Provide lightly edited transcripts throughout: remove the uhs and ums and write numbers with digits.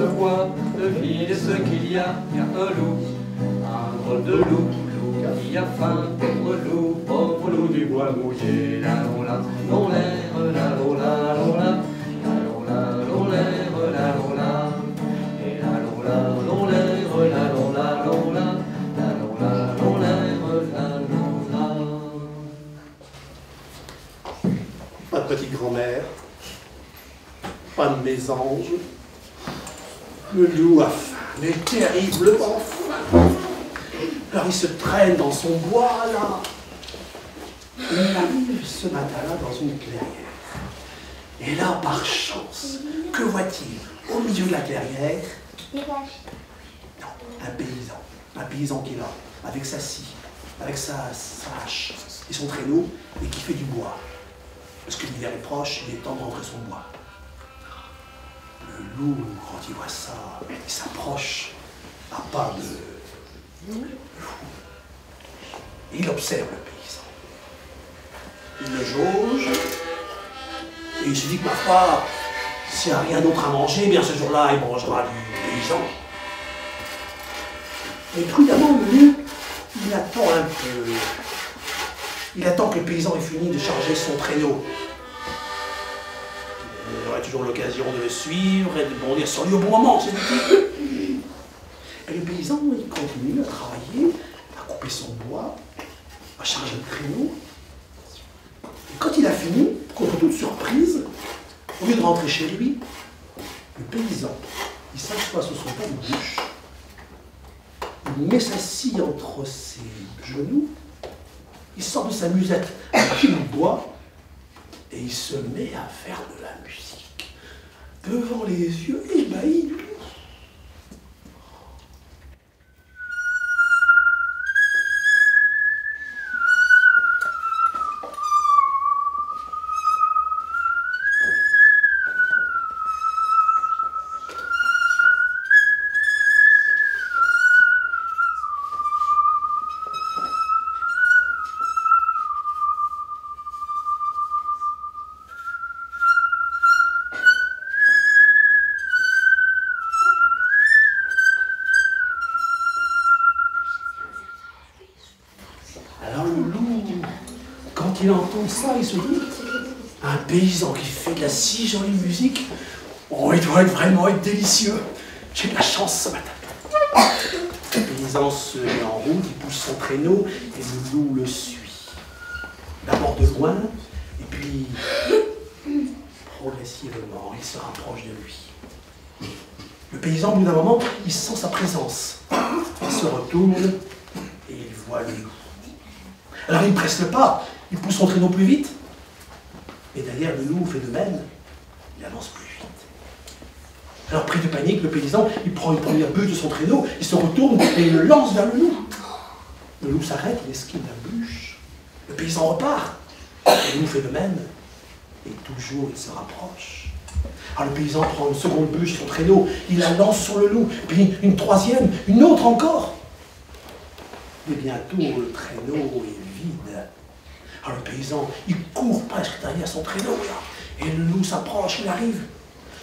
ce bois, devine ce qu'il y a un loup, un drôle de loup, loup qui a faim, pauvre loup du bois mouillé, la lola, l'on l'air, la lola, lola, la lola, l'on l'air, la lola, et la lola, l'on l'air, la lola, lola, la lola, l'on l'air, la lola. Pas de petite grand-mère, pas de mésange. Le loup a faim, mais terriblement faim. Alors il se traîne dans son bois, là. Il arrive ce matin-là dans une clairière. Et là, par chance, que voit-il au milieu de la clairière? Non, un paysan qui est là, avec sa scie, avec sa hache et son traîneau, et qui fait du bois. Parce que l'hiver est proche, il est temps de rentrer son bois. Le loup, quand il voit ça, il s'approche à pas de loup. Et il observe le paysan. Il le jauge, et il se dit que ma foi, s'il n'y a rien d'autre à manger, bien ce jour-là, il mangera du paysan. Et prudemment, le loup, il attend un peu. Il attend que le paysan ait fini de charger son traîneau. Il aura toujours l'occasion de le suivre et de bondir sur lui au bon moment, c'est dit. Et le paysan, il continue à travailler, à couper son bois, à charger le traîneau. Et quand il a fini, contre toute surprise, au lieu de rentrer chez lui, le paysan, il s'assoit sur son pas de bouche, il met sa scie entre ses genoux, il sort de sa musette un fil de bois et il se met à faire de la musique devant les yeux ébahis du loup. Alors le loup, quand il entend ça, il se dit, un paysan qui fait de la si jolie musique, oh, il doit vraiment être délicieux. J'ai de la chance ce matin. Le paysan se met en route, il pousse son traîneau et le loup le suit. D'abord de loin, et puis progressivement, il se rapproche de lui. Le paysan, au bout d'un moment, il sent sa présence. Il se retourne et il voit le loup. Alors il presse le pas, il pousse son traîneau plus vite. Et derrière, le loup fait de même, il avance plus vite. Alors pris de panique, le paysan, il prend une première bûche de son traîneau, il se retourne et il le lance vers le loup. Le loup s'arrête, il esquive la bûche. Le paysan repart. Le loup fait de même. Et toujours, il se rapproche. Alors le paysan prend une seconde bûche de son traîneau, il la lance sur le loup, puis une troisième, une autre encore. Et bientôt, le traîneau est vide. Alors le paysan, il court presque derrière son traîneau, là. Et le loup s'approche, il arrive.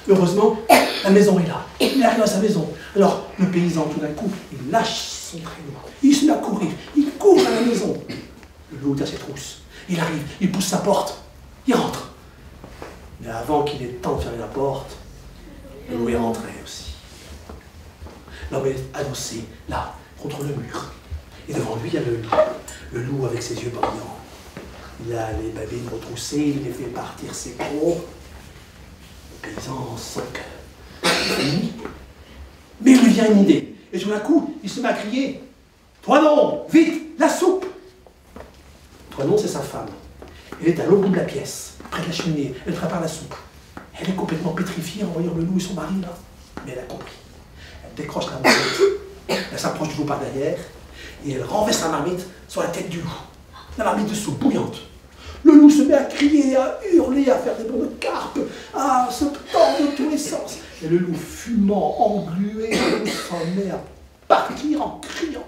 Heureusement, la maison est là. Il arrive à sa maison. Alors le paysan, tout d'un coup, il lâche son traîneau. Il se met à courir. Il court à la maison. Le loup est à ses trousses. Il arrive, il pousse sa porte. Il rentre. Mais avant qu'il ait le temps de fermer la porte, le loup est rentré aussi. L'homme est adossé, là, contre le mur. Et devant lui, il y a le loup. Le loup avec ses yeux brillants. Il a les babines retroussées, il les fait partir ses crocs. Le paysan sent que c'est fini. Mais il lui vient une idée. Et tout d'un coup, il se met à crier « Toinon, vite, la soupe !» Toinon, c'est sa femme. Elle est à l'autre bout de la pièce, près de la cheminée. Elle prépare la soupe. Elle est complètement pétrifiée en voyant le loup et son mari là. Mais elle a compris. Elle décroche la marmite. Elle s'approche du loup par derrière. Et elle renverse la marmite sur la tête du loup. La marmite de soupe bouillante. Le loup se met à crier, à hurler, à faire des bonds de carpe, à se tordre de tous les sens. Et le loup fumant, englué, s'en met à partir en criant.